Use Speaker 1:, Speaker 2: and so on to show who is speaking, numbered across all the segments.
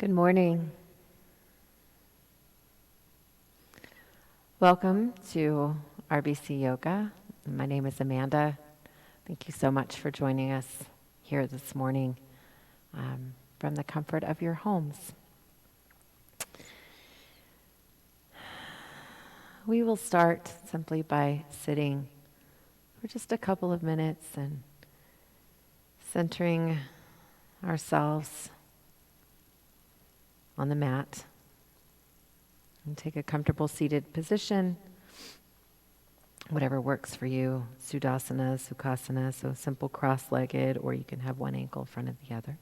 Speaker 1: Good morning. Welcome to RBC Yoga. My name is Amanda. Thank you so much for joining us here this morning from the comfort of your homes. We will start simply by sitting for just a couple of minutes and centering ourselves on the mat. And take a comfortable seated position, whatever works for you. Sudassana, Sukhasana, so simple cross-legged, or you can have one ankle in front of the other.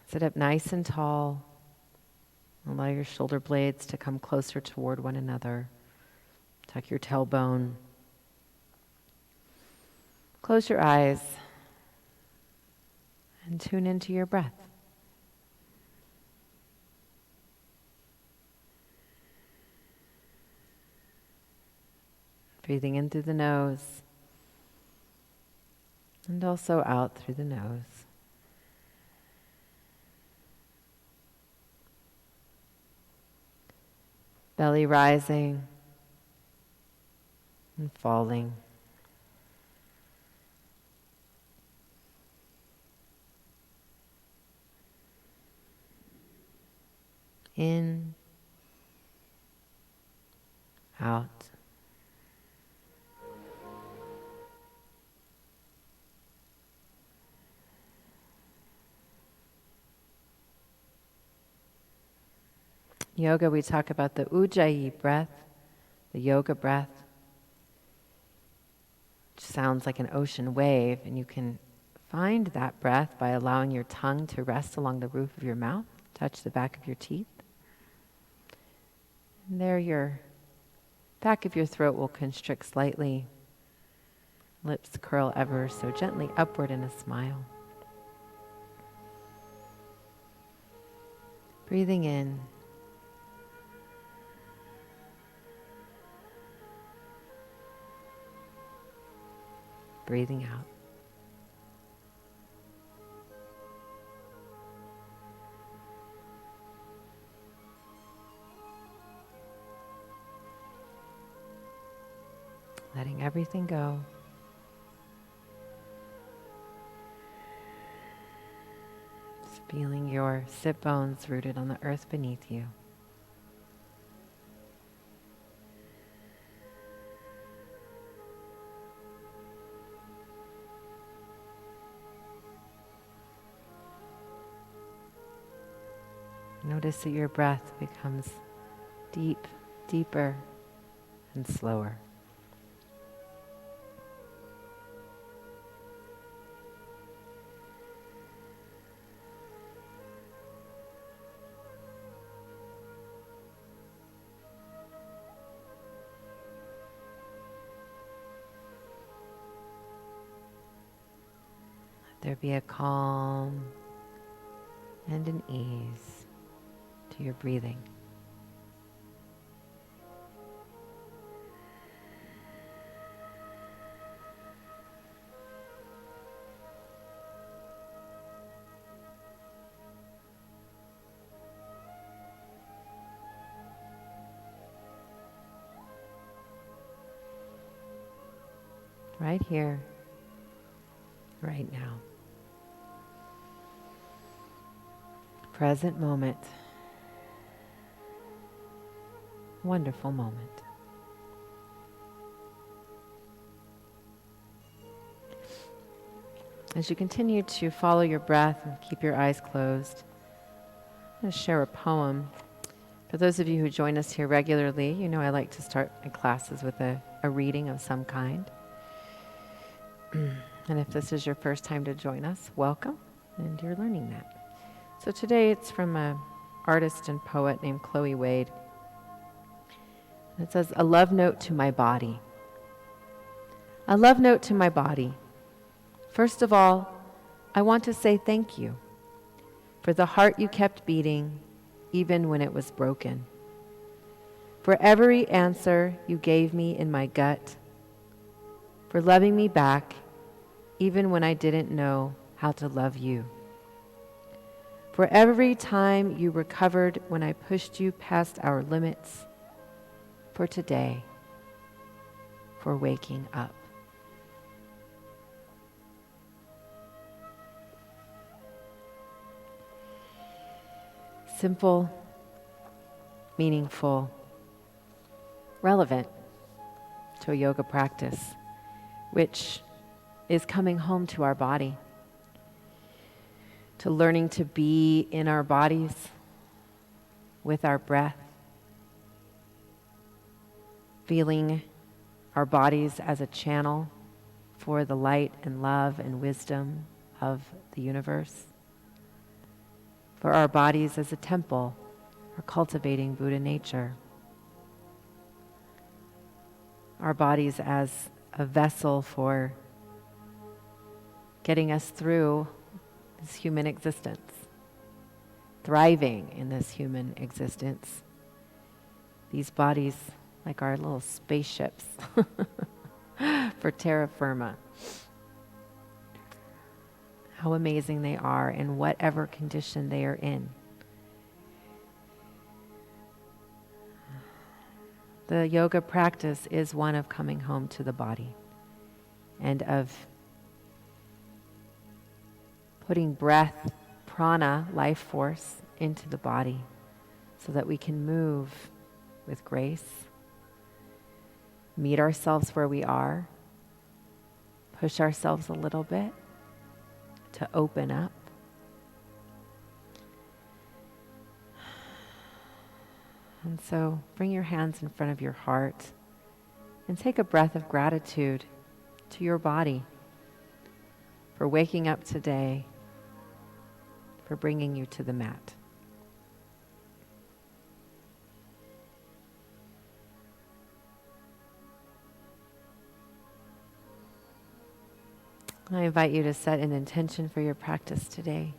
Speaker 1: Sit up nice and tall. Allow your shoulder blades to come closer toward one another. Tuck your tailbone. Close your eyes and tune into your breath. Breathing in through the nose and also out through the nose. Belly rising and falling. In, out. Yoga, we talk about the Ujjayi breath, the yoga breath, which sounds like an ocean wave, and you can find that breath by allowing your tongue to rest along the roof of your mouth, touch the back of your teeth. And there your back of your throat will constrict slightly, lips curl ever so gently upward in a smile. Breathing in. Breathing out. Letting everything go. Just feeling your sit bones rooted on the earth beneath you. Notice that your breath becomes deep, deeper, and slower. Let there be a calm and an ease to your breathing. Right here, right now. Present moment. Wonderful moment. As you continue to follow your breath and keep your eyes closed, I'm going to share a poem. For those of you who join us here regularly, you know I like to start my classes with a reading of some kind. And if this is your first time to join us, welcome, and you're learning that. So today it's from an artist and poet named Chloe Wade. It says, "A love note to my body. A love note to my body. First of all, I want to say thank you for the heart you kept beating even when it was broken. For every answer you gave me in my gut. For loving me back even when I didn't know how to love you. for every time you recovered when I pushed you past our limits, for today, for waking up. Simple, meaningful, relevant to a yoga practice, which is coming home to our body, to learning to be in our bodies with our breath, feeling our bodies as a channel for the light and love and wisdom of the universe, for our bodies as a temple for cultivating Buddha nature, our bodies as a vessel for getting us through this human existence, thriving in this human existence. These bodies like our little spaceships for terra firma. How amazing they are in whatever condition they are in. The yoga practice is one of coming home to the body and of putting breath, prana, life force, into the body so that we can move with grace, meet ourselves where we are, push ourselves a little bit to open up. And so bring your hands in front of your heart and take a breath of gratitude to your body for waking up today, for bringing you to the mat. I invite you to set an intention for your practice today.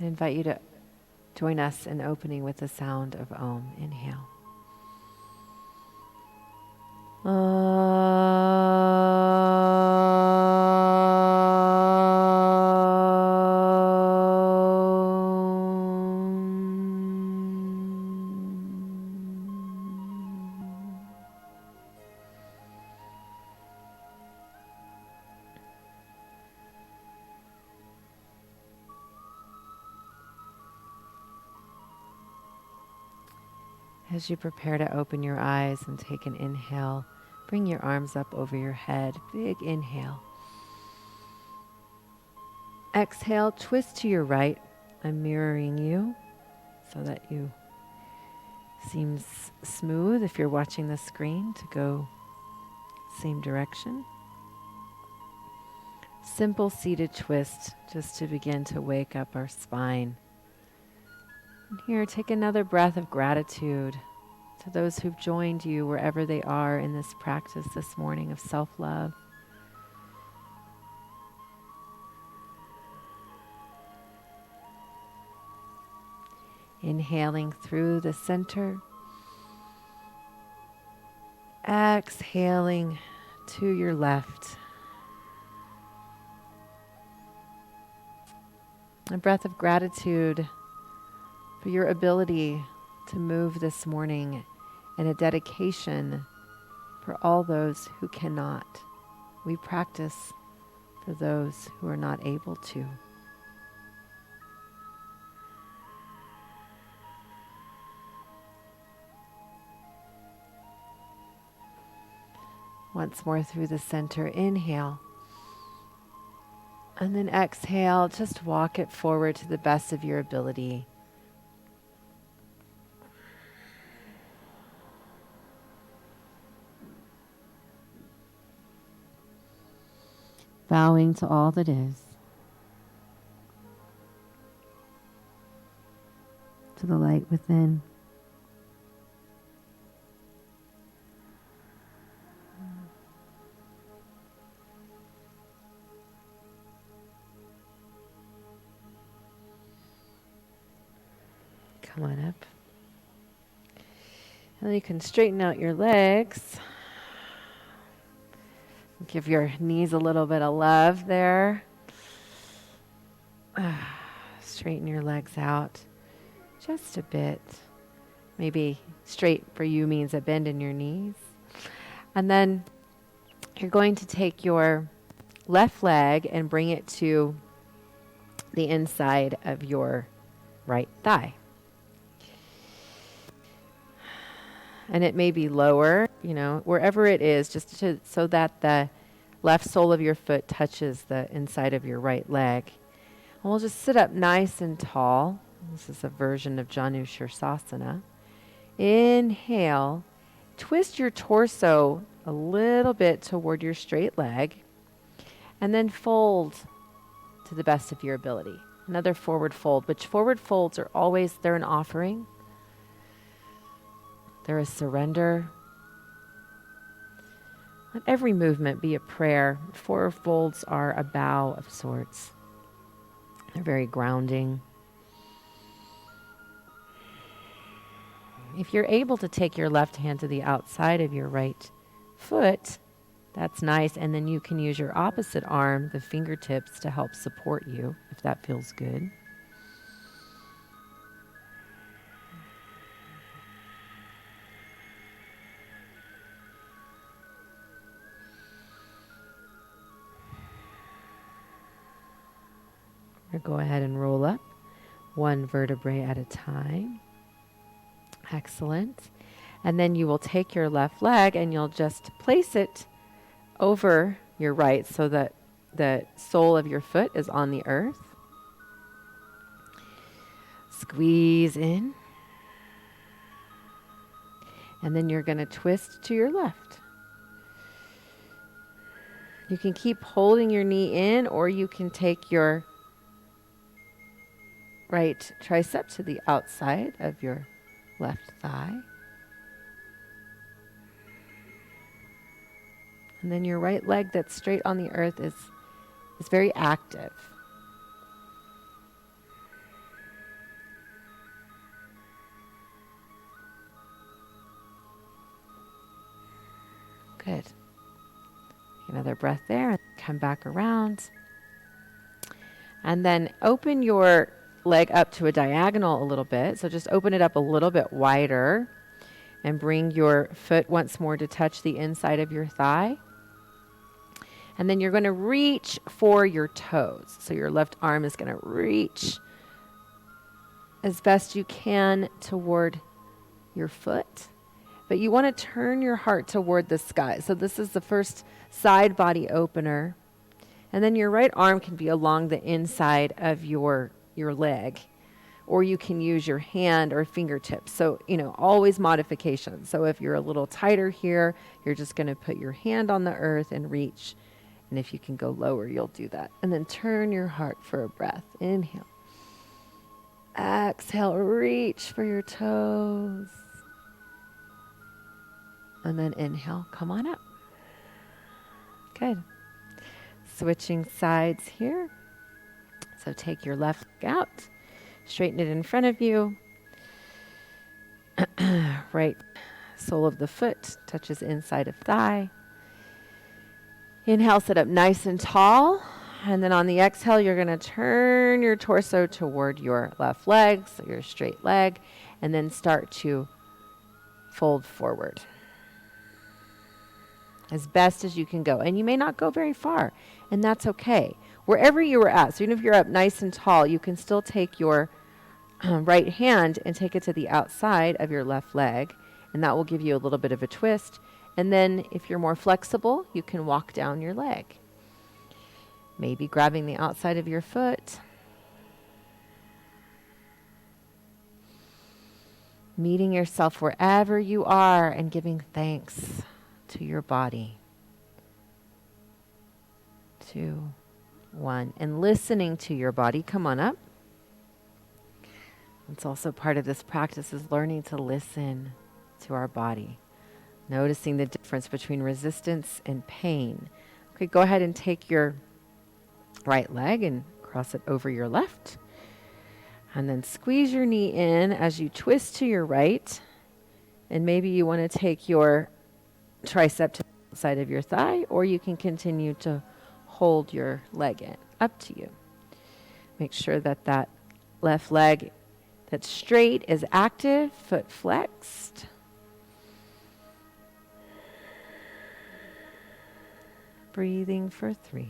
Speaker 1: I invite you to join us in opening with the sound of Om. Inhale. As you prepare to open your eyes and take an inhale, bring your arms up over your head. Big inhale. Exhale, twist to your right. I'm mirroring you so that you seem smooth if you're watching the screen to go same direction. Simple seated twist just to begin to wake up our spine. And here, take another breath of gratitude to those who've joined you wherever they are in this practice this morning of self-love. Inhaling through the center. Exhaling to your left. A breath of gratitude for your ability to move this morning, and a dedication for all those who cannot. We practice for those who are not able to. Once more through the center, inhale. And then exhale, just walk it forward to the best of your ability. Bowing to all that is, to the light within. Come on up. And then you can straighten out your legs. Give your knees a little bit of love there. Straighten your legs out just a bit. Maybe straight for you means a bend in your knees. And then you're going to take your left leg and bring it to the inside of your right thigh. And it may be lower, wherever it is, so that the left sole of your foot touches the inside of your right leg. And we'll just sit up nice and tall. This is a version of Janu Shirsasana. Inhale, twist your torso a little bit toward your straight leg, and then fold to the best of your ability. Another forward fold, which forward folds are always, they're an offering. They're a surrender. Let every movement be a prayer. Forward folds are a bow of sorts. They're very grounding. If you're able to take your left hand to the outside of your right foot, that's nice. And then you can use your opposite arm, the fingertips, to help support you, if that feels good. Or go ahead and roll up one vertebrae at a time. Excellent. And then you will take your left leg and you'll just place it over your right so that the sole of your foot is on the earth. Squeeze in. And then you're going to twist to your left. You can keep holding your knee in, or you can take your right tricep to the outside of your left thigh. And then your right leg that's straight on the earth is very active. Good. Another breath there. Come back around. And then open your leg up to a diagonal a little bit. So just open it up a little bit wider and bring your foot once more to touch the inside of your thigh. And then you're going to reach for your toes. So your left arm is going to reach as best you can toward your foot. But you want to turn your heart toward the sky. So this is the first side body opener. And then your right arm can be along the inside of your leg, or you can use your hand or fingertips. So, always modifications. So if you're a little tighter here, you're just going to put your hand on the earth and reach. And if you can go lower, you'll do that. And then turn your heart for a breath. Inhale. Exhale, reach for your toes. And then inhale, come on up. Good. Switching sides here. So take your left leg out, straighten it in front of you. Right sole of the foot touches inside of thigh. Inhale, sit up nice and tall. And then on the exhale, you're going to turn your torso toward your left leg, so your straight leg, and then start to fold forward as best as you can go. And you may not go very far, and that's okay. Wherever you are at, so even if you're up nice and tall, you can still take your right hand and take it to the outside of your left leg, and that will give you a little bit of a twist. And then if you're more flexible, you can walk down your leg. Maybe grabbing the outside of your foot. Meeting yourself wherever you are and giving thanks to your body. 2, 1. And listening to your body. Come on up. It's also part of this practice is learning to listen to our body. Noticing the difference between resistance and pain. Okay, go ahead and take your right leg and cross it over your left. And then squeeze your knee in as you twist to your right. And maybe you want to take your tricep to the side of your thigh, or you can continue to hold your leg in. Up to you. Make sure that that left leg that's straight is active, foot flexed. Breathing for 3,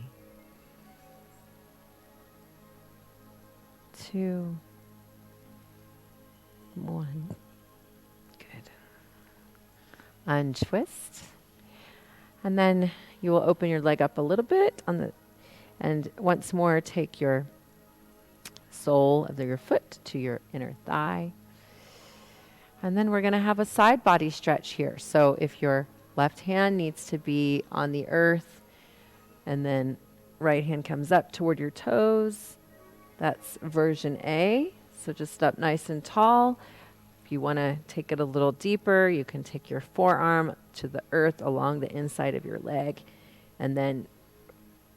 Speaker 1: 2, 1. Good. Untwist. And then you will open your leg up a little bit and once more take your sole of your foot to your inner thigh. And then we're going to have a side body stretch here. So if your left hand needs to be on the earth and then right hand comes up toward your toes, that's version A. So just up nice and tall. If you want to take it a little deeper, you can take your forearm to the earth along the inside of your leg and then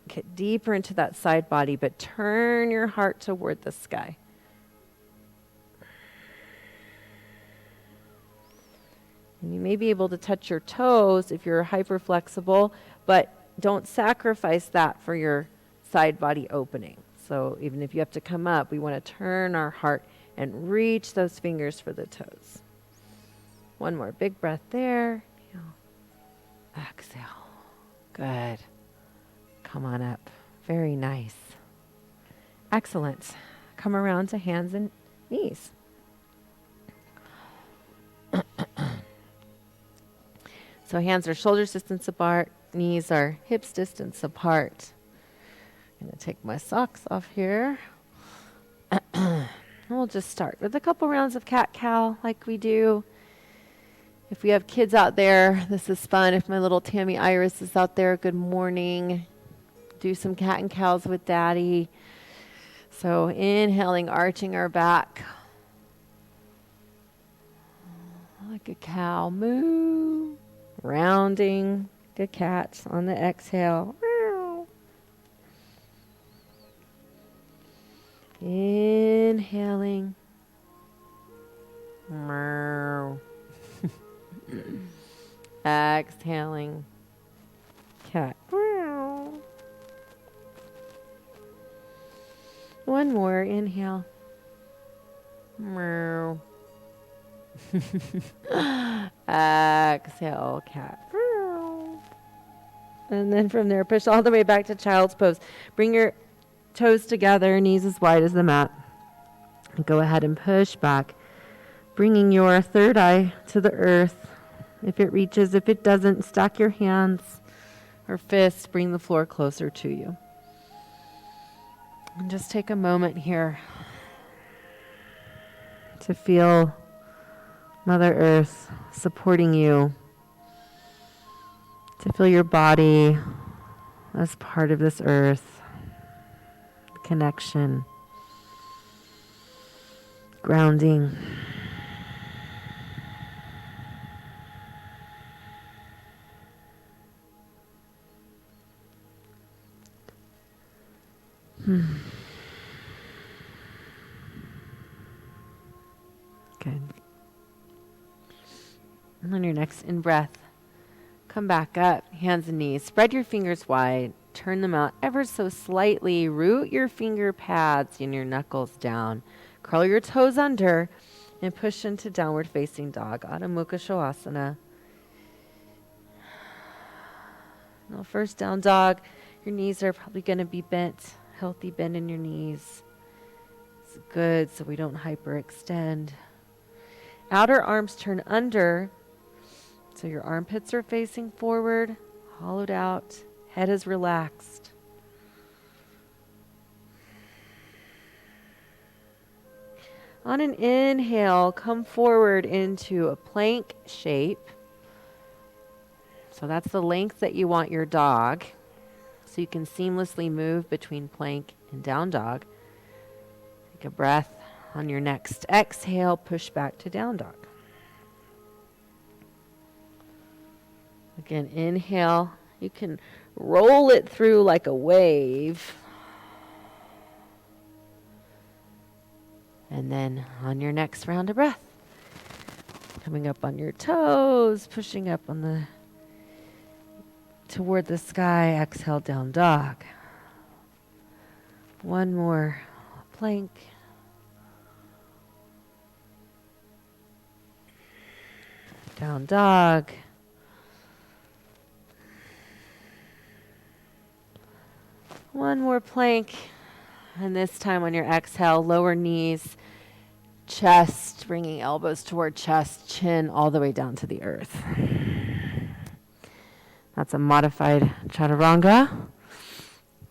Speaker 1: get deeper into that side body, but turn your heart toward the sky. And you may be able to touch your toes if you're hyper flexible, but don't sacrifice that for your side body opening. So even if you have to come up, we want to turn our heart and reach those fingers for the toes. One more big breath there. Exhale. Good. Come on up. Very nice. Excellent. Come around to hands and knees. So hands are shoulders distance apart, knees are hips distance apart. I'm going to take my socks off here. We'll just start with a couple rounds of cat-cow like we do. If we have kids out there, this is fun. If my little Tammy Iris is out there, good morning. Do some cat and cows with Daddy. So inhaling, arching our back. Like a cow. Moo. Rounding. Good cat on the exhale. Inhaling. Exhaling. Cat. One more. Inhale. Exhale, cat. And then from there, push all the way back to child's pose. Bring your toes together, knees as wide as the mat. And go ahead and push back, bringing your third eye to the earth. If it reaches, if it doesn't, stack your hands or fists, bring the floor closer to you. And just take a moment here to feel Mother Earth supporting you, to feel your body as part of this earth, connection, grounding. Good. And on your next in-breath, come back up, hands and knees. Spread your fingers wide. Turn them out ever so slightly. Root your finger pads and your knuckles down. Curl your toes under and push into downward facing dog, Adho Mukha Shavasana. Now first down dog, your knees are probably going to be bent. Healthy bend in your knees. It's good so we don't hyperextend. Outer arms turn under. So your armpits are facing forward, hollowed out, head is relaxed. On an inhale, come forward into a plank shape. So that's the length that you want your dog. So you can seamlessly move between plank and down dog. Take a breath. On your next exhale, push back to down dog. Again, inhale. You can roll it through like a wave. And then on your next round of breath, coming up on your toes, pushing up on the toward the sky. Exhale, down dog. One more plank. Down dog. One more plank. And this time on your exhale, lower knees, chest, bringing elbows toward chest, chin all the way down to the earth. That's a modified chaturanga,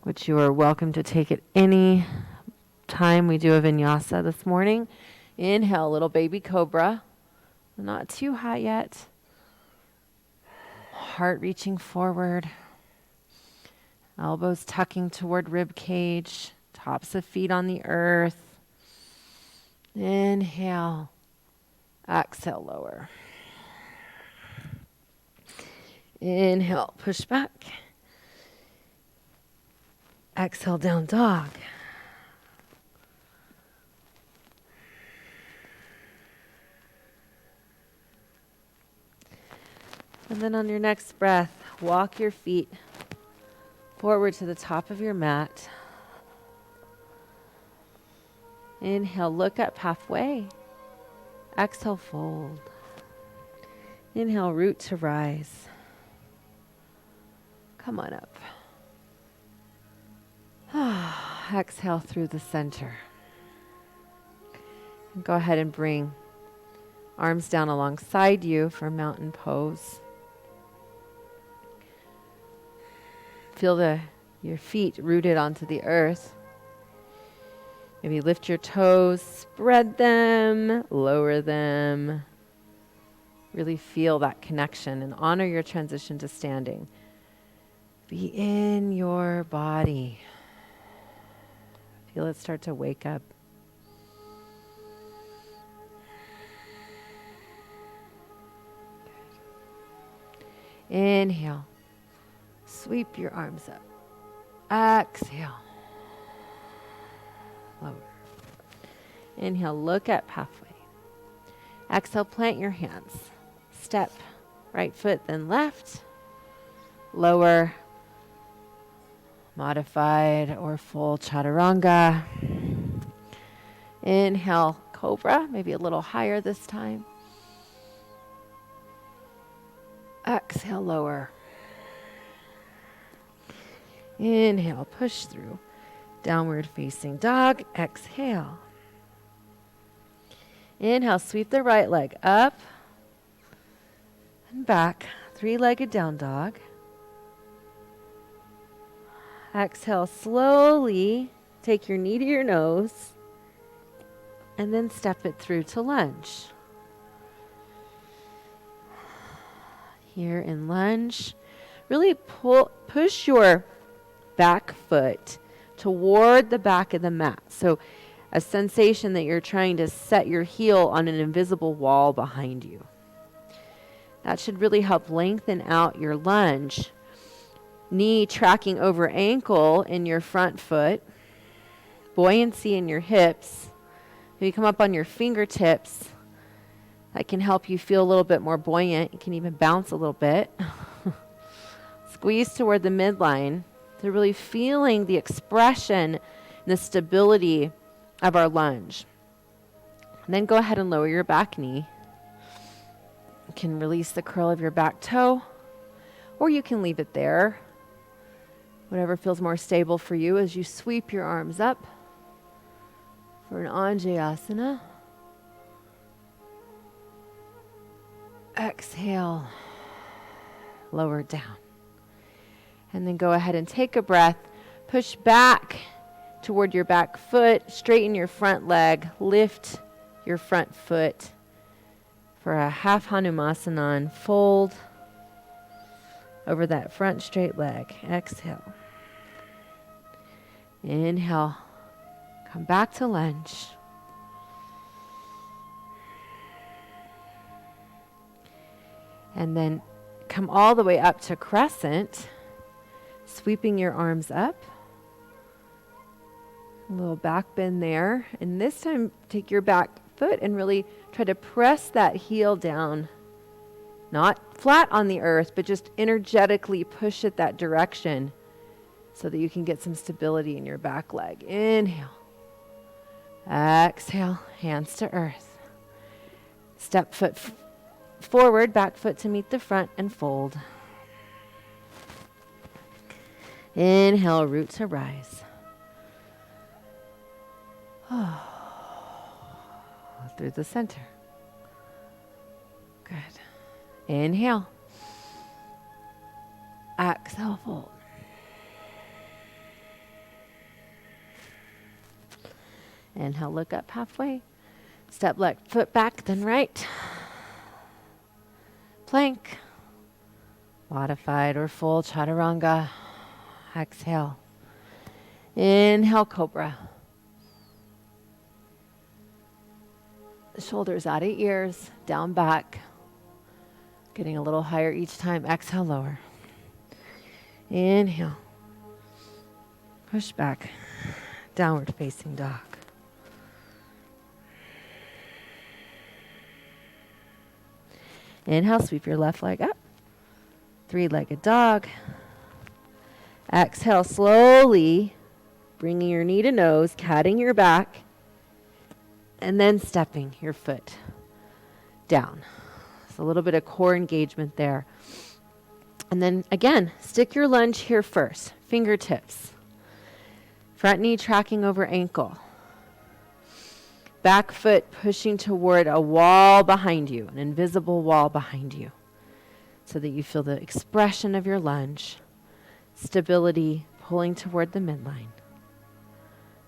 Speaker 1: which you are welcome to take at any time. We do a vinyasa this morning. Inhale, little baby cobra. Not too high yet. Heart reaching forward. Elbows tucking toward rib cage. Tops of feet on the earth. Inhale. Exhale, lower. Inhale, push back. Exhale, down dog. And then on your next breath, walk your feet forward to the top of your mat. Inhale, look up halfway. Exhale, fold. Inhale, root to rise. Come on up. Exhale through the center. And go ahead and bring arms down alongside you for mountain pose. Feel your feet rooted onto the earth. Maybe lift your toes, spread them, lower them. Really feel that connection and honor your transition to standing. Be in your body. Feel it start to wake up. Good. Inhale. Sweep your arms up. Exhale. Lower. Inhale, look up halfway. Exhale, plant your hands. Step right foot, then left. Lower. Modified or full chaturanga. Inhale, cobra, maybe a little higher this time. Exhale, lower. Inhale, push through. Downward facing dog. Exhale. Inhale, sweep the right leg up and back. Three-legged down dog. Exhale, slowly take your knee to your nose and then step it through to lunge. Here in lunge, really push your back foot toward the back of the mat. So a sensation that you're trying to set your heel on an invisible wall behind you. That should really help lengthen out your lunge. Knee tracking over ankle in your front foot. Buoyancy in your hips. Maybe come up on your fingertips. That can help you feel a little bit more buoyant. You can even bounce a little bit. Squeeze toward the midline. So really feeling the expression and the stability of our lunge. And then go ahead and lower your back knee. You can release the curl of your back toe, or you can leave it there. Whatever feels more stable for you as you sweep your arms up for an Anjayasana. Exhale, lower down. And then go ahead and take a breath. Push back toward your back foot. Straighten your front leg. Lift your front foot for a half Hanumasana and fold over that front straight leg. Exhale. Inhale. Come back to lunge. And then come all the way up to crescent. Sweeping your arms up. A little back bend there. And this time, take your back foot and really try to press that heel down Not flat on the earth, but just energetically push it that direction so that you can get some stability in your back leg. Inhale. Exhale, hands to earth. Step foot forward, back foot to meet the front, and fold. Inhale, root to rise. Through the center. Good. Inhale. Exhale, fold. Inhale, look up halfway. Step left foot back, then right. Plank. Modified or full chaturanga. Exhale. Inhale, cobra. Shoulders out of ears, down back. Getting a little higher each time. Exhale, lower. Inhale. Push back. Downward facing dog. Inhale, sweep your left leg up. Three-legged dog. Exhale, slowly bringing your knee to nose, catting your back, and then stepping your foot down. So a little bit of core engagement there. And then again, stick your lunge here first. Fingertips. Front knee tracking over ankle. Back foot pushing toward a wall behind you, an invisible wall behind you, so that you feel the expression of your lunge, stability pulling toward the midline.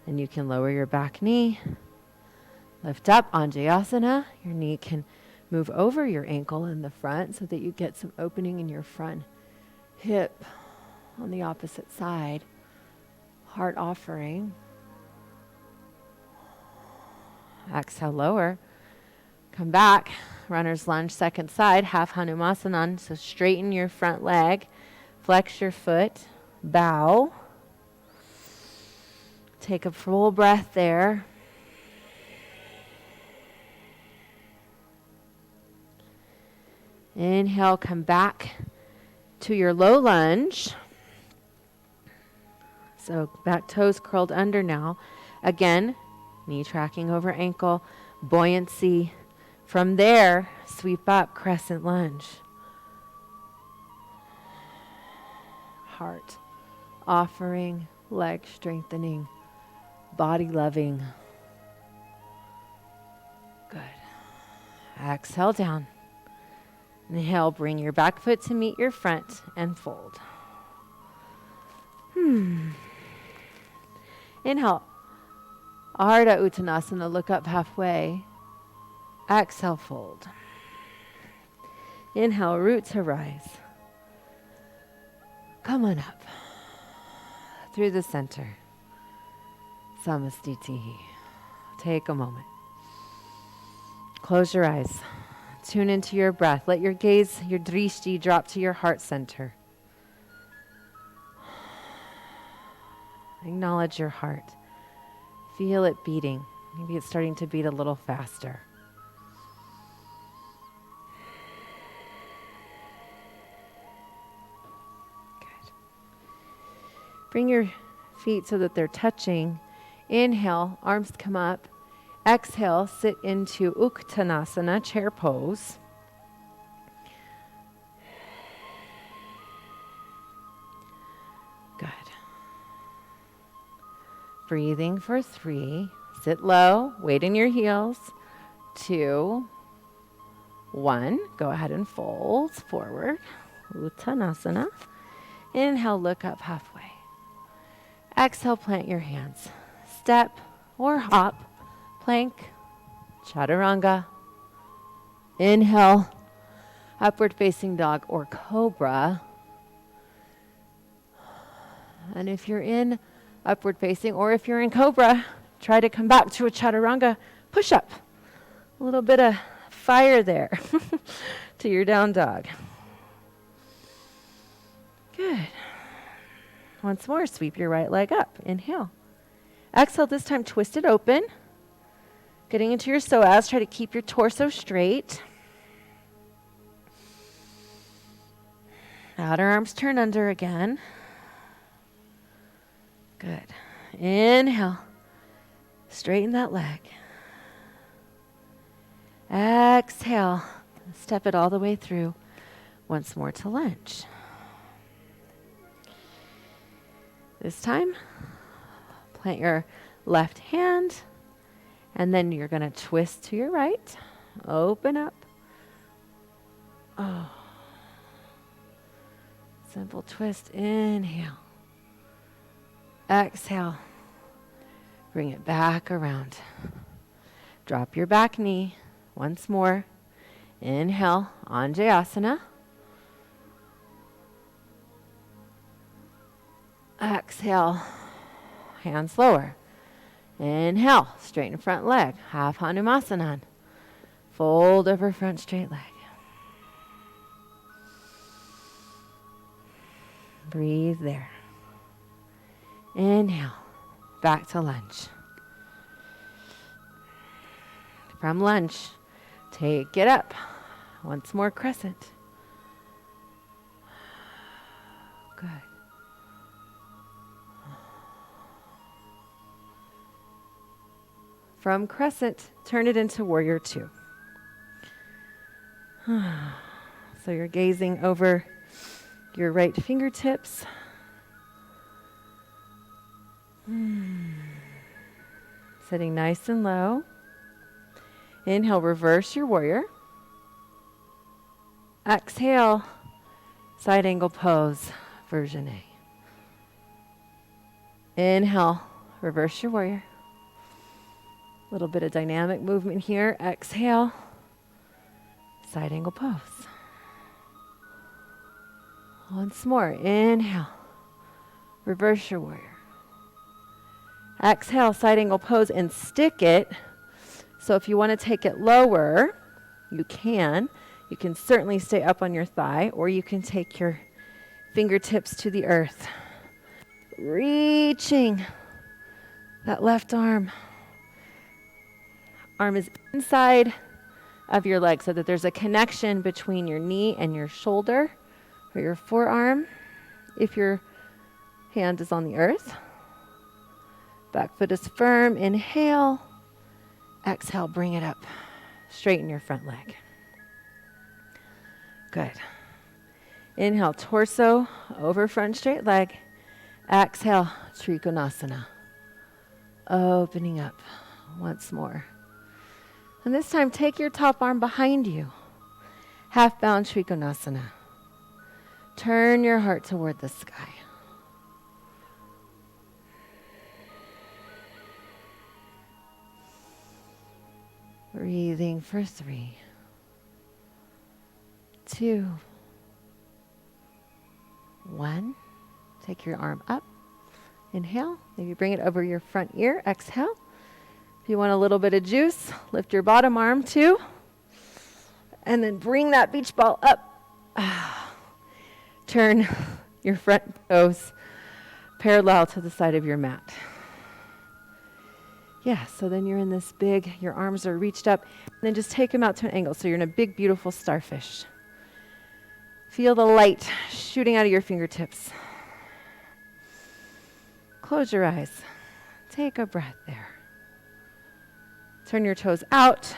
Speaker 1: And you can lower your back knee, lift up, Anjayasana. Your knee can move over your ankle in the front so that you get some opening in your front hip on the opposite side. Heart offering. Exhale, lower. Come back. Runner's lunge, second side, half Hanumasanan. So straighten your front leg. Flex your foot. Bow. Take a full breath there. Inhale, come back to your low lunge. So back toes curled under now. Again, knee tracking over ankle, buoyancy. From there, sweep up, crescent lunge. Heart offering, leg strengthening, body loving. Good. Exhale down. Inhale, bring your back foot to meet your front and fold. Inhale, Ardha Uttanasana, look up halfway. Exhale, fold. Inhale, root to rise. Come on up. Through the center. Samastitihi. Take a moment. Close your eyes. Tune into your breath. Let your gaze, your drishti, drop to your heart center. Acknowledge your heart. Feel it beating. Maybe it's starting to beat a little faster. Good. Bring your feet so that they're touching. Inhale, arms come up. Exhale, sit into Uttanasana, chair pose. Good. Breathing for 3. Sit low, weight in your heels. 2, 1. Go ahead and fold forward. Uttanasana. Inhale, look up halfway. Exhale, plant your hands. Step or hop. Plank, chaturanga. Inhale, upward facing dog or cobra. And if you're in upward facing or if you're in cobra, try to come back to a chaturanga push up. A little bit of fire there to your down dog. Good. Once more, sweep your right leg up. Inhale. Exhale, this time twist it open. Getting into your psoas, try to keep your torso straight. Outer arms turn under again. Good. Inhale. Straighten that leg. Exhale. Step it all the way through. Once more to lunge. This time, plant your left hand, and then you're going to twist to your right. Open up. Oh. Simple twist. Inhale. Exhale. Bring it back around. Drop your back knee. Once more. Inhale. Anjayasana. Exhale. Hands lower. Inhale. Straighten front leg. Half Hanumasanan. Fold over front straight leg. Breathe there. Inhale. Back to lunge. From lunge, take it up. Once more crescent. Good. From crescent, turn it into warrior two. So you're gazing over your right fingertips. Sitting nice and low. Inhale, reverse your warrior. Exhale, side angle pose, version A. Inhale, reverse your warrior. A little bit of dynamic movement here. Exhale, side angle pose. Once more, inhale, reverse your warrior. Exhale, side angle pose, and stick it. So if you want to take it lower, you can. You can certainly stay up on your thigh, or you can take your fingertips to the earth. Reaching that left arm. Arm is inside of your leg so that there's a connection between your knee and your shoulder or your forearm if your hand is on the earth. Back foot is firm. Inhale. Exhale, bring it up. Straighten your front leg. Good. Inhale, torso over front straight leg. Exhale, Trikonasana. Opening up once more. And this time, take your top arm behind you. Half bound Trikonasana. Turn your heart toward the sky. Breathing for 3, 2, 1. Take your arm up. Inhale. Maybe bring it over your front ear. Exhale. If you want a little bit of juice, lift your bottom arm too. And then bring that beach ball up. Turn your front toes parallel to the side of your mat. Yeah, so then you're in this big, your arms are reached up, and then just take them out to an angle. So you're in a big, beautiful starfish. Feel the light shooting out of your fingertips. Close your eyes. Take a breath there. Turn your toes out.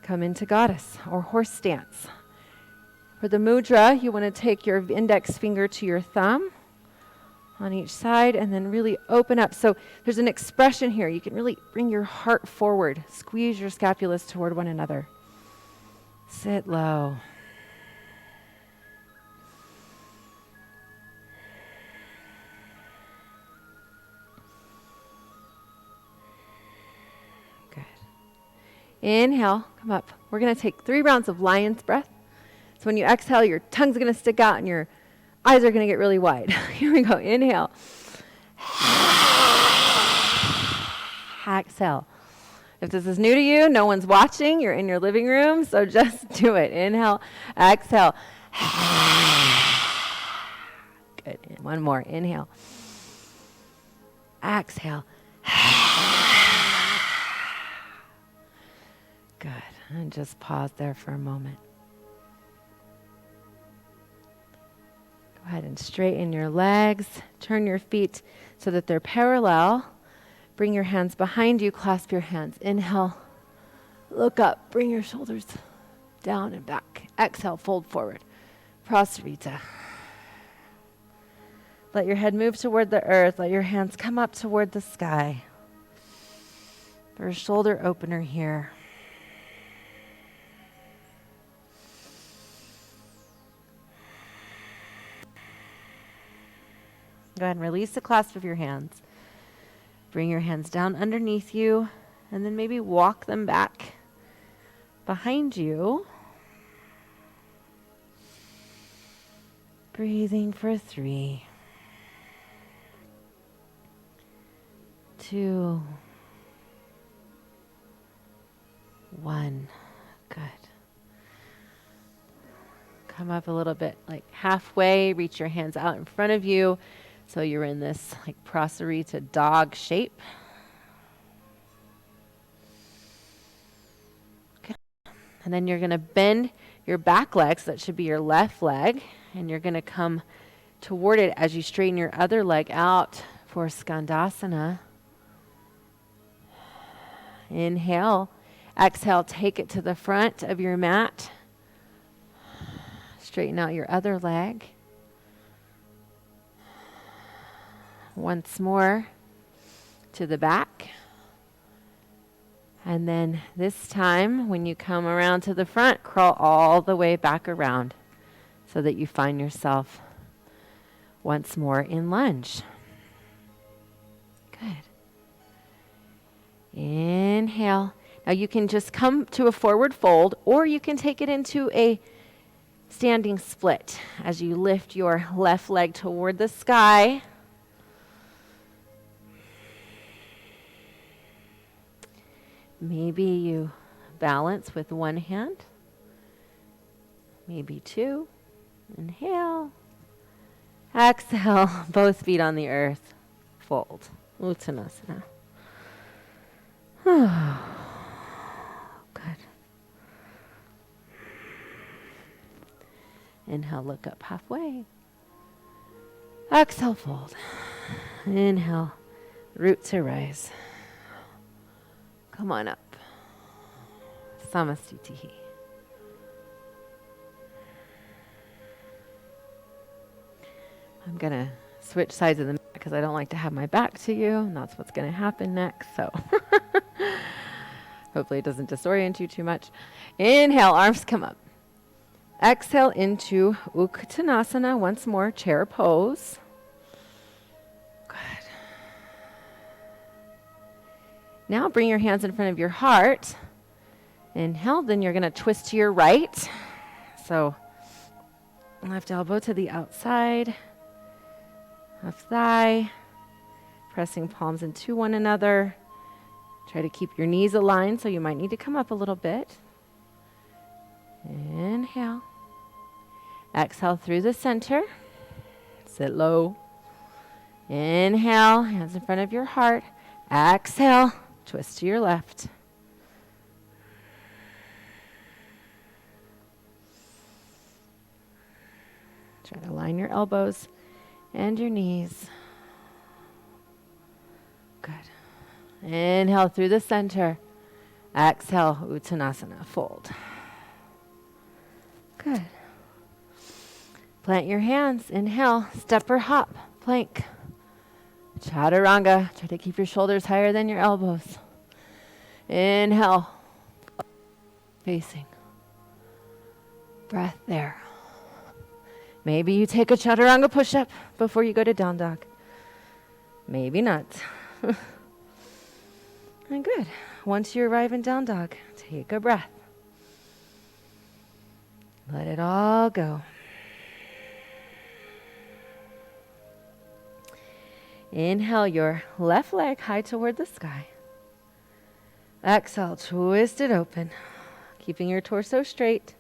Speaker 1: Come into goddess or horse stance. For the mudra, you want to take your index finger to your thumb on each side and then really open up. So there's an expression here. You can really bring your heart forward. Squeeze your scapulas toward one another. Sit low. Good. Inhale, come up. We're going to take 3 rounds of lion's breath. So when you exhale, your tongue's going to stick out and your eyes are going to get really wide. Here we go. Inhale. Exhale. If this is new to you, no one's watching. You're in your living room, so just do it. Inhale. Exhale. Good. And one more. Inhale. Exhale. Good. And just pause there for a moment. ahead and straighten your legs. Turn your feet so that they're parallel. Bring your hands behind you. Clasp your hands. Inhale. Look up. Bring your shoulders down and back. Exhale. Fold forward. Prasarita. Let your head move toward the earth. Let your hands come up toward the sky. For a shoulder opener here. Go ahead and release the clasp of your hands. Bring your hands down underneath you, and then maybe walk them back behind you. Breathing for 3, 2, 1. Good. Come up a little bit, like halfway. Reach your hands out in front of you. So you're in this like Prasarita dog shape. Okay. And then you're going to bend your back leg, so that should be your left leg. And you're going to come toward it as you straighten your other leg out for Skandasana. Inhale. Exhale, take it to the front of your mat. Straighten out your other leg. Once more to the back. And then this time, when you come around to the front, crawl all the way back around so that you find yourself once more in lunge. Good. Inhale. Now you can just come to a forward fold, or you can take it into a standing split as you lift your left leg toward the sky. Maybe you balance with one hand, maybe 2. Inhale. Exhale, both feet on the earth. Fold. Uttanasana. Good. Inhale, look up halfway. Exhale, fold. Inhale, root to rise. Come on up. Samastitihi. I'm going to switch sides of the mat because I don't like to have my back to you, and that's what's going to happen next. So hopefully it doesn't disorient you too much. Inhale, arms come up. Exhale into Uttanasana once more, chair pose. Good. Now bring your hands in front of your heart. Inhale, then you're going to twist to your right. So left elbow to the outside, left thigh, pressing palms into one another. Try to keep your knees aligned, so you might need to come up a little bit. Inhale. Exhale through the center. Sit low. Inhale, hands in front of your heart. Exhale, twist to your left. Try to line your elbows and your knees. Good. Inhale through the center. Exhale, Uttanasana, fold. Good. Plant your hands. Inhale, step or hop, plank. Chaturanga. Try to keep your shoulders higher than your elbows. Inhale, facing. Breath there. Maybe you take a chaturanga push-up before you go to down dog. Maybe not. And good. Once you arrive in down dog, take a breath. Let it all go. Inhale your left leg high toward the sky. Exhale, twist it open, keeping your torso straight.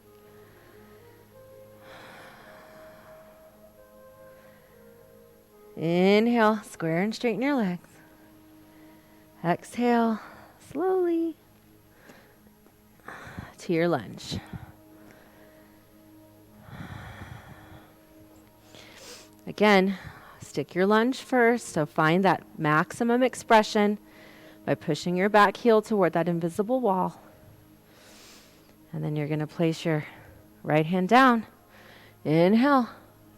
Speaker 1: Inhale, square and straighten your legs. Exhale, slowly to your lunge. Again, stick your lunge first, so find that maximum expression by pushing your back heel toward that invisible wall. And then you're going to place your right hand down. Inhale,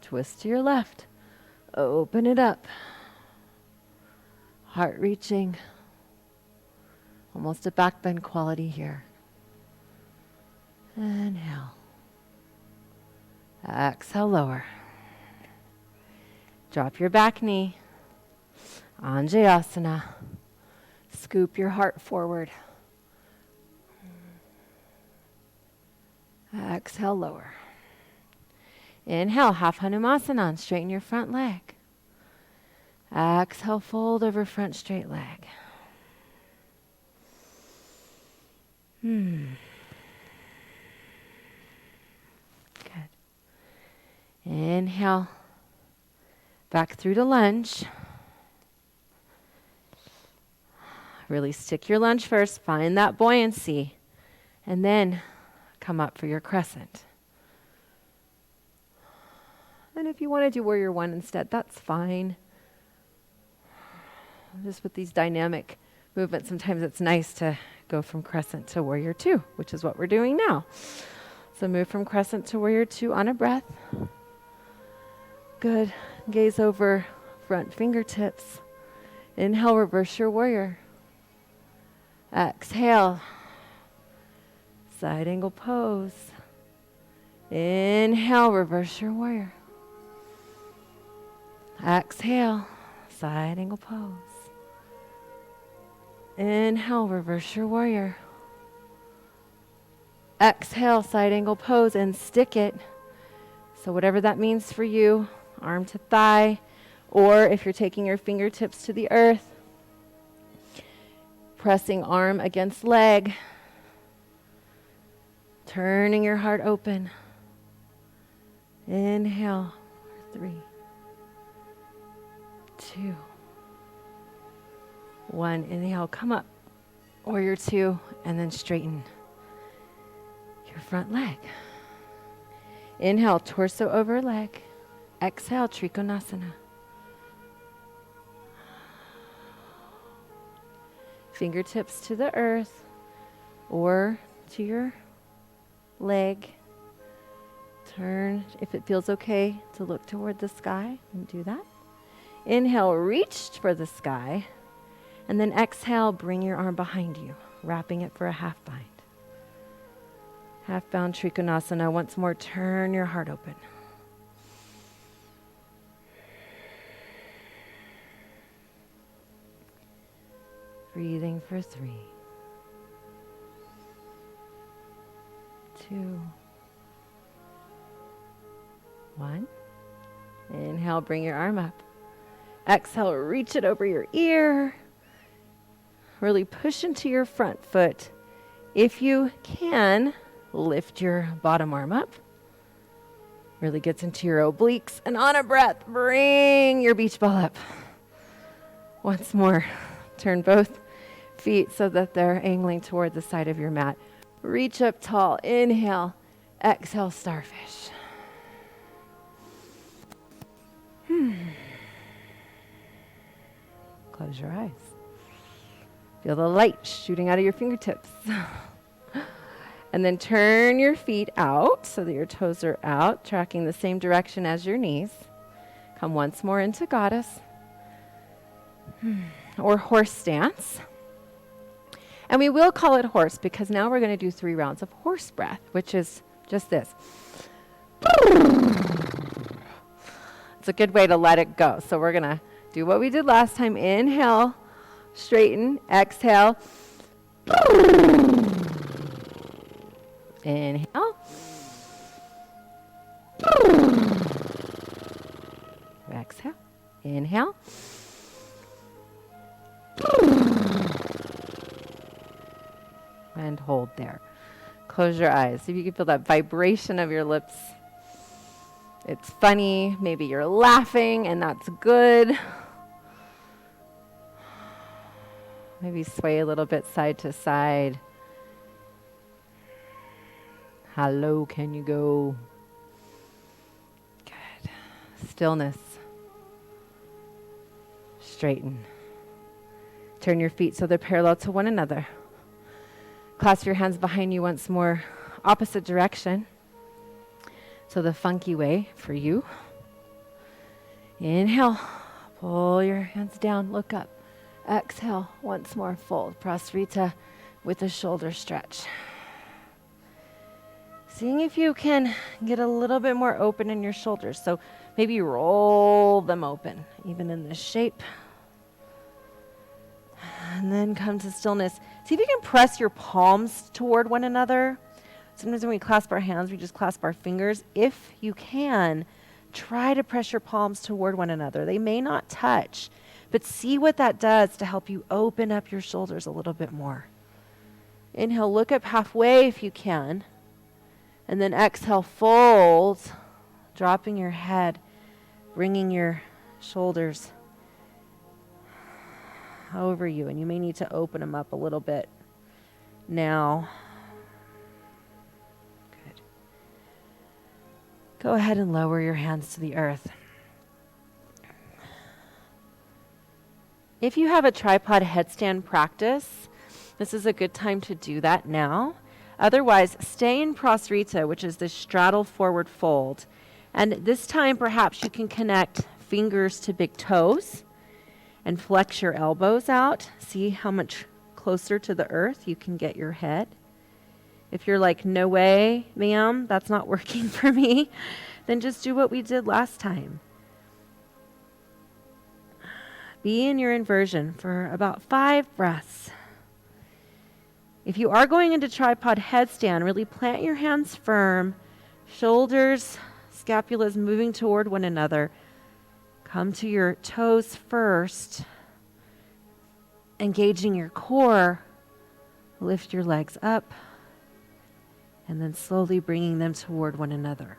Speaker 1: twist to your left. Open it up. Heart reaching. Almost a back bend quality here. Inhale. Exhale, lower. Drop your back knee. Anjayasana. Scoop your heart forward. Exhale, lower. Inhale, half Hanumasana. Straighten your front leg. Exhale, fold over front straight leg. Good. Inhale. Back through to lunge. Really stick your lunge first. Find that buoyancy. And then come up for your crescent. And if you want to do warrior one instead, that's fine. Just with these dynamic movements, sometimes it's nice to go from crescent to warrior two, which is what we're doing now. So move from crescent to warrior two on a breath. Good. Gaze over front fingertips. Inhale, reverse your warrior. Exhale. Side angle pose. Inhale, reverse your warrior. Exhale, side angle pose. Inhale, reverse your warrior. Exhale, side angle pose, and stick it. So whatever that means for you, arm to thigh, or if you're taking your fingertips to the earth, pressing arm against leg, turning your heart open. Inhale, 3, 2, 1. Inhale, come up, warrior two, and then straighten your front leg. Inhale, torso over leg. Exhale, Trikonasana. Fingertips to the earth or to your leg. Turn, if it feels okay, to look toward the sky, and do that. Inhale, reach for the sky. And then exhale, bring your arm behind you, wrapping it for a half bind. Half bound Trikonasana. Once more, turn your heart open. Breathing for 3, 2, 1. Inhale, bring your arm up. Exhale, reach it over your ear. Really push into your front foot. If you can, lift your bottom arm up. Really gets into your obliques. And on a breath, bring your beach ball up. Once more, turn both feet so that they're angling toward the side of your mat. Reach up tall. Inhale. Exhale, starfish. Close your eyes. Feel the light shooting out of your fingertips. And then turn your feet out so that your toes are out, tracking the same direction as your knees. Come once more into goddess or horse stance. And we will call it horse because now we're going to do 3 rounds of horse breath, which is just this. It's a good way to let it go. So we're going to do what we did last time. Inhale, straighten, exhale. Inhale. Exhale. Inhale. And hold there. Close your eyes. See if you can feel that vibration of your lips. It's funny. Maybe you're laughing, and that's good. Maybe sway a little bit side to side. How low can you go? Good. Stillness. straighten. Turn your feet so they're parallel to one another. Clasp your hands behind you once more, opposite direction. So the funky way for you. Inhale, pull your hands down, look up. Exhale, once more, fold. Prasarita with a shoulder stretch. Seeing if you can get a little bit more open in your shoulders. So maybe roll them open, even in this shape. And then come to stillness. See if you can press your palms toward one another. Sometimes when we clasp our hands, we just clasp our fingers. If you can, try to press your palms toward one another. They may not touch, but see what that does to help you open up your shoulders a little bit more. Inhale, look up halfway if you can. And then exhale, fold, dropping your head, bringing your shoulders over you. And you may need to open them up a little bit now. Good. Go ahead and lower your hands to the earth. If you have a tripod headstand practice, this is a good time to do that now. Otherwise, stay in Prasarita, which is this straddle forward fold. And this time, perhaps you can connect fingers to big toes and flex your elbows out. See how much closer to the earth you can get your head. If you're like, no way, ma'am, that's not working for me, then just do what we did last time. Be in your inversion for about 5 breaths. If you are going into tripod headstand, really plant your hands firm, shoulders, scapulas moving toward one another. Come to your toes first, engaging your core. Lift your legs up, and then slowly bringing them toward one another.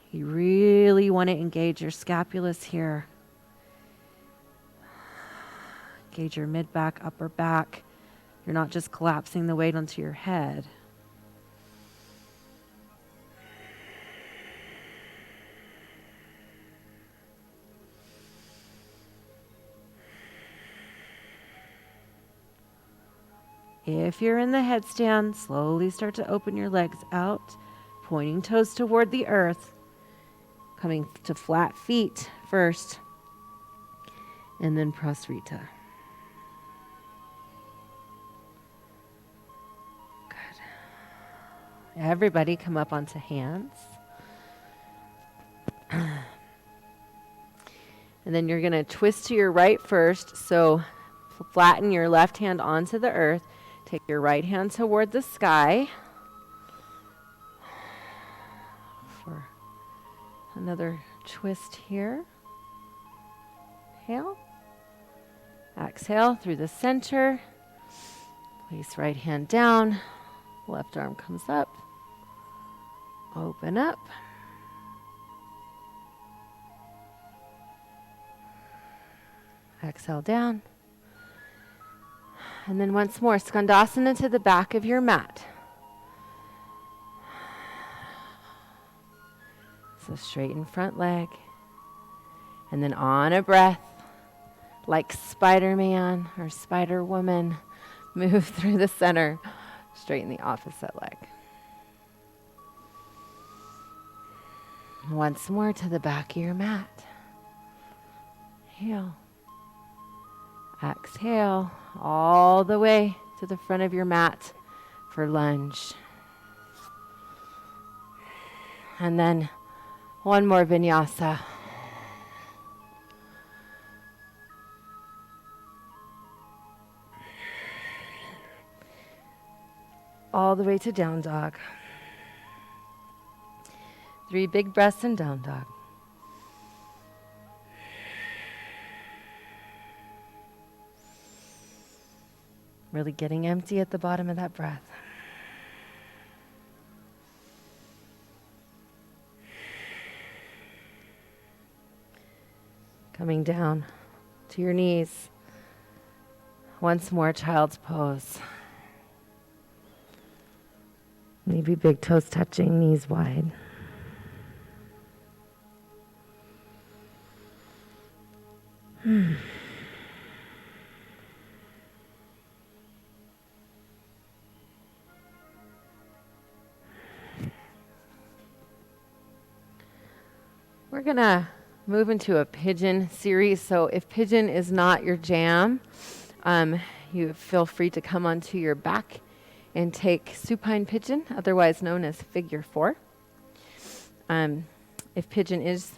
Speaker 1: You really want to engage your scapulas here. Engage your mid-back, upper back. You're not just collapsing the weight onto your head. If you're in the headstand, slowly start to open your legs out, pointing toes toward the earth, coming to flat feet first, and then Prasarita. Everybody come up onto hands. And then you're going to twist to your right first. So flatten your left hand onto the earth. Take your right hand toward the sky. For another twist here. Inhale. Exhale through the center. Place right hand down. Left arm comes up. Open up. Exhale down. And then once more, Skandasana to the back of your mat. So straighten front leg. And then on a breath, like Spider-Man or Spider-Woman, move through the center. Straighten the opposite leg. Once more to the back of your mat. Inhale. Exhale all the way to the front of your mat for lunge. And then one more vinyasa. All the way to down dog. 3 big breaths in down dog. Really getting empty at the bottom of that breath. Coming down to your knees. Once more, child's pose. Maybe big toes touching, knees wide. We're going to move into a pigeon series. So if pigeon is not your jam, you feel free to come onto your back and take supine pigeon, otherwise known as figure 4. If pigeon is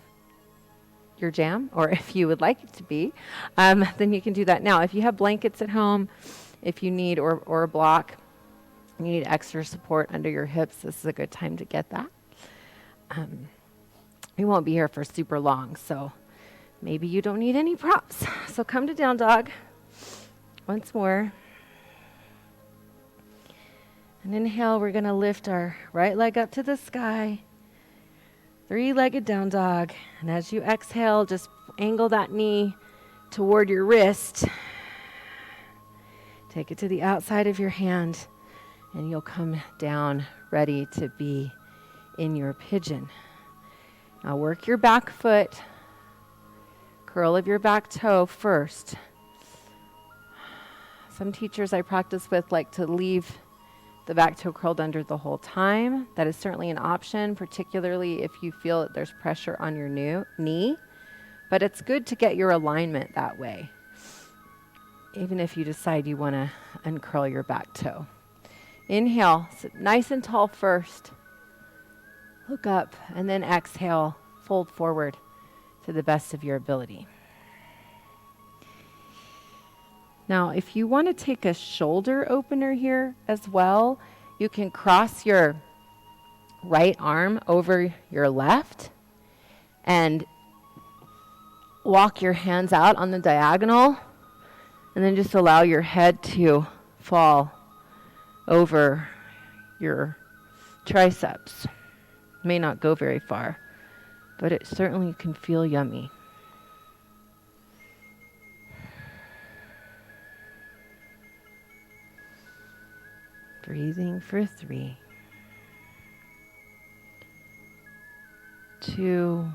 Speaker 1: your jam, or if you would like it to be, then you can do that now. If you have blankets at home, if you need, or a block, you need extra support under your hips, this is a good time to get that. We won't be here for super long, so maybe you don't need any props. So come to down dog once more. And inhale, we're going to lift our right leg up to the sky. 3-legged down dog. And as you exhale, just angle that knee toward your wrist. Take it to the outside of your hand, and you'll come down ready to be in your pigeon. Now work your back foot, curl of your back toe first. Some teachers I practice with like to leave the back toe curled under the whole time. That is certainly an option, particularly if you feel that there's pressure on your knee. But it's good to get your alignment that way, even if you decide you want to uncurl your back toe. Inhale, sit nice and tall first. Look up, and then exhale, fold forward to the best of your ability. Now, if you want to take a shoulder opener here as well, you can cross your right arm over your left and walk your hands out on the diagonal, and then just allow your head to fall over your triceps. May not go very far, but it certainly can feel yummy. Breathing for 3, 2,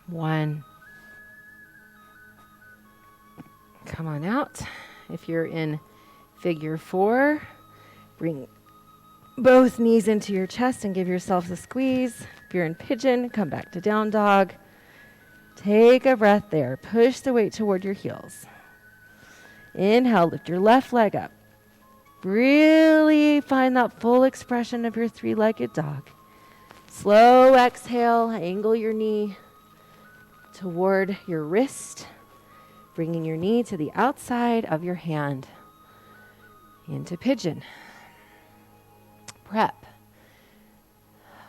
Speaker 1: 1. Come on out. If you're in figure 4, bring both knees into your chest and give yourself a squeeze. If you're in pigeon, come back to down dog. Take a breath there. Push the weight toward your heels. Inhale, lift your left leg up. Really find that full expression of your 3-legged dog. Slow exhale, angle your knee toward your wrist, bringing your knee to the outside of your hand into pigeon. Prep.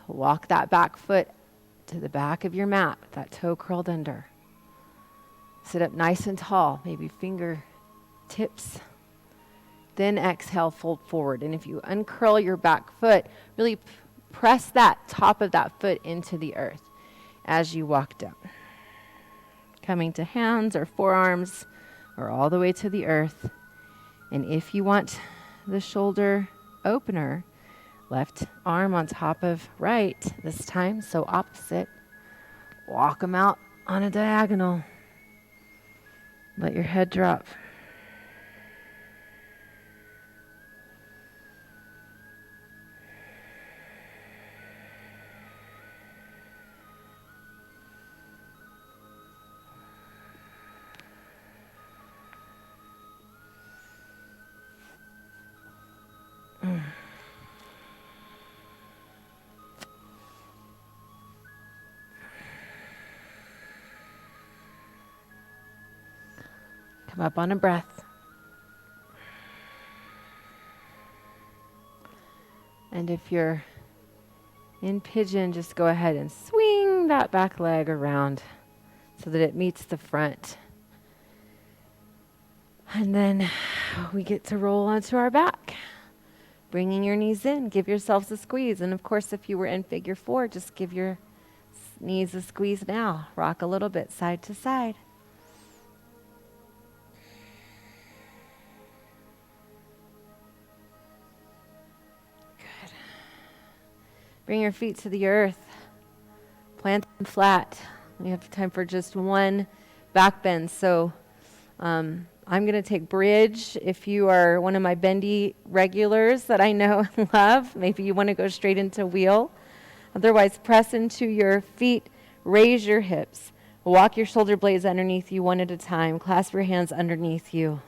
Speaker 1: Walk that back foot to the back of your mat, that toe curled under. Sit up nice and tall, maybe fingertips. Then exhale, fold forward. And if you uncurl your back foot, really press that top of that foot into the earth as you walk down. Coming to hands or forearms or all the way to the earth. And if you want the shoulder opener, left arm on top of right this time, so opposite. Walk them out on a diagonal. Let your head drop. Come up on a breath. And if you're in pigeon, just go ahead and swing that back leg around so that it meets the front. And then we get to roll onto our back. Bringing your knees in, give yourselves a squeeze. And of course, if you were in figure 4, just give your knees a squeeze now. Rock a little bit side to side. Bring your feet to the earth. Plant them flat. We have time for just one back bend. So I'm going to take bridge. If you are one of my bendy regulars that I know and love, maybe you want to go straight into wheel. Otherwise, press into your feet, raise your hips, walk your shoulder blades underneath you one at a time, clasp your hands underneath you.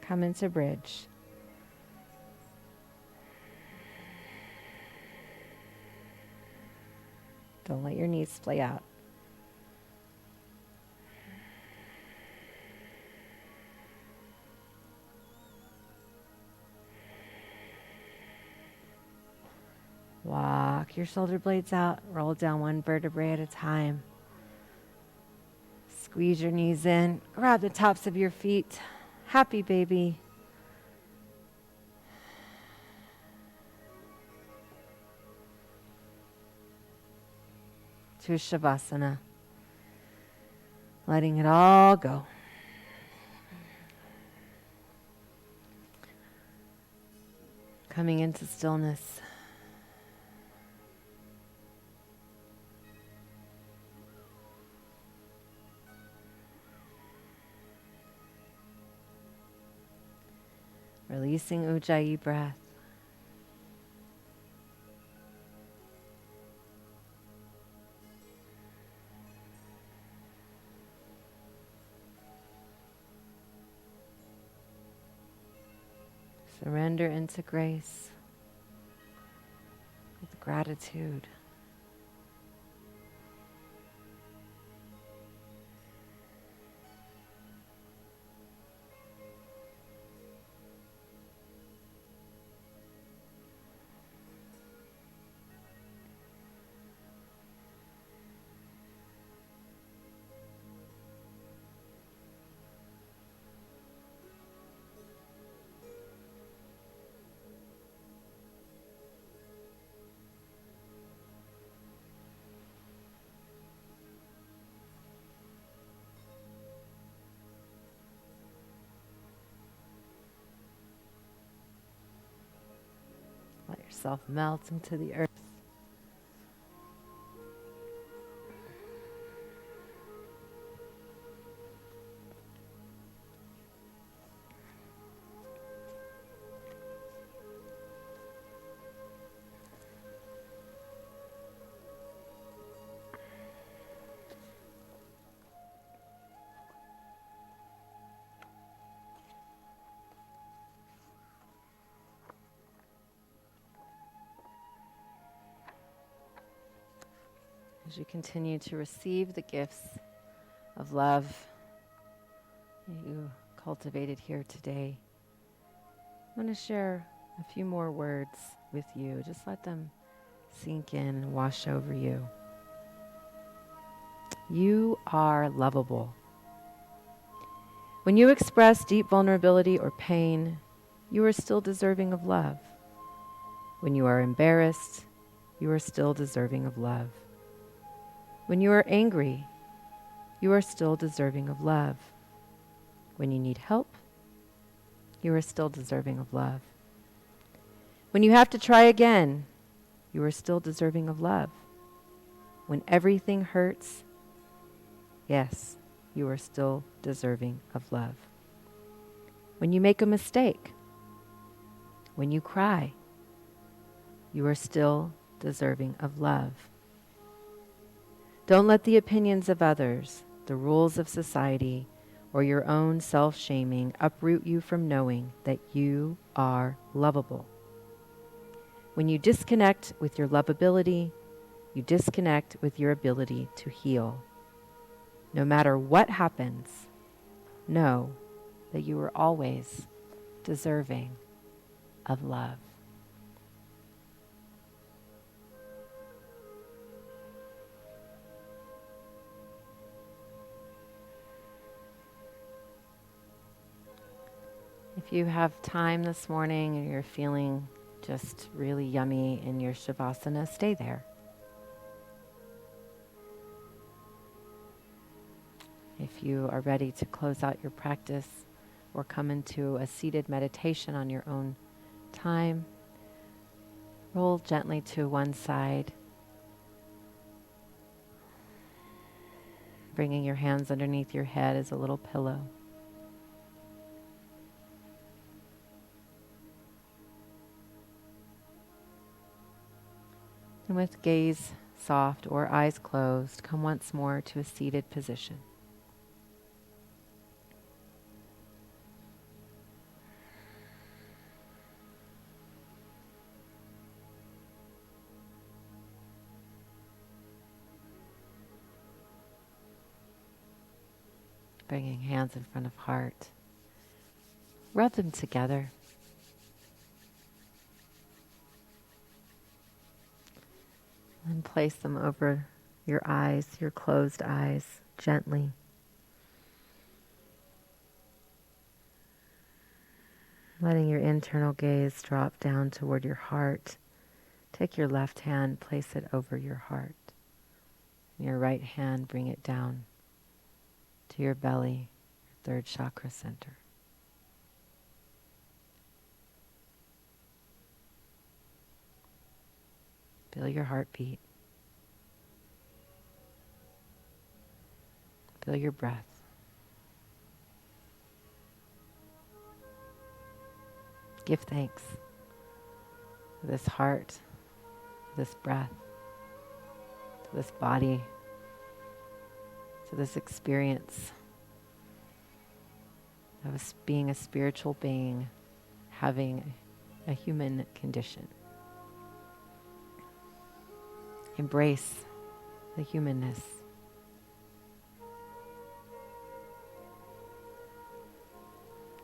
Speaker 1: Come into bridge. Don't let your knees splay out. Walk your shoulder blades out. Roll down one vertebrae at a time. Squeeze your knees in. Grab the tops of your feet. Happy baby. To Shavasana. Letting it all go. Coming into stillness. Releasing Ujjayi breath. Surrender into grace with gratitude. Let yourself melt into the earth. As you continue to receive the gifts of love that you cultivated here today, I'm going to share a few more words with you. Just let them sink in and wash over you. You are lovable. When you express deep vulnerability or pain, you are still deserving of love. When you are embarrassed, you are still deserving of love. When you are angry, you are still deserving of love. When you need help, you are still deserving of love. When you have to try again, you are still deserving of love. When everything hurts, yes, you are still deserving of love. When you make a mistake, when you cry, you are still deserving of love. Don't let the opinions of others, the rules of society, or your own self-shaming uproot you from knowing that you are lovable. When you disconnect with your lovability, you disconnect with your ability to heal. No matter what happens, know that you are always deserving of love. If you have time this morning and you're feeling just really yummy in your Shavasana, stay there. If you are ready to close out your practice or come into a seated meditation on your own time, Roll gently to one side, bringing your hands underneath your head as a little pillow. And with gaze soft or eyes closed, come once more to a seated position. Bringing hands in front of heart. Rub them together. And place them over your eyes, your closed eyes, gently. Letting your internal gaze drop down toward your heart. Take your left hand, place it over your heart. And your right hand, bring it down to your belly, your third chakra center. Feel your heartbeat. Feel your breath. Give thanks to this heart, to this breath, to this body, to this experience of being a spiritual being, having a human condition. Embrace the humanness.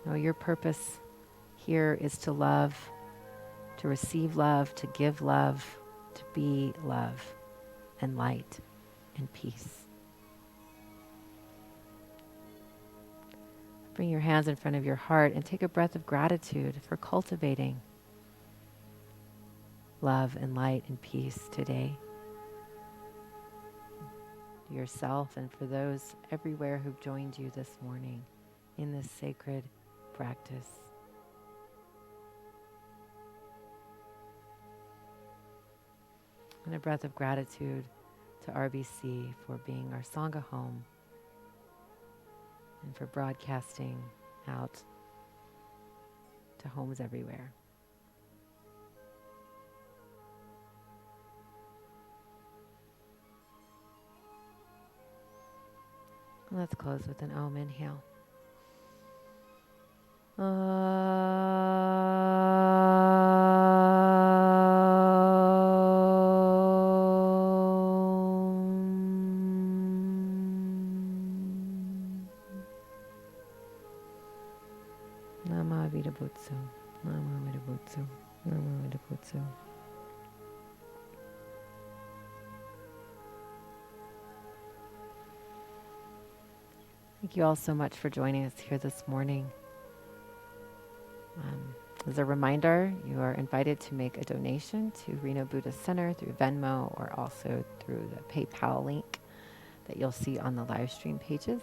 Speaker 1: Know your purpose here is to love, to receive love, to give love, to be love and light and peace. Bring your hands in front of your heart and take a breath of gratitude for cultivating love and light and peace today. Yourself and for those everywhere who've joined you this morning in this sacred practice. And a breath of gratitude to RBC for being our Sangha home and for broadcasting out to homes everywhere. Let's close with an Om inhale. Nama Vida Butsu, Nama Vida Butsu, Nama Vida Butsu. Thank you all so much for joining us here this morning. As a reminder, you are invited to make a donation to Reno Buddhist Center through Venmo or also through the PayPal link that you'll see on the live stream pages.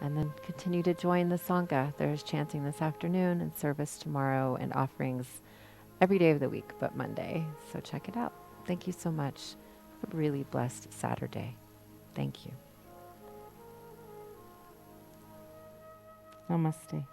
Speaker 1: And then continue to join the Sangha. There's chanting this afternoon and service tomorrow and offerings every day of the week but Monday. So check it out. Thank you so much. Have a really blessed Saturday. Thank you. Namaste.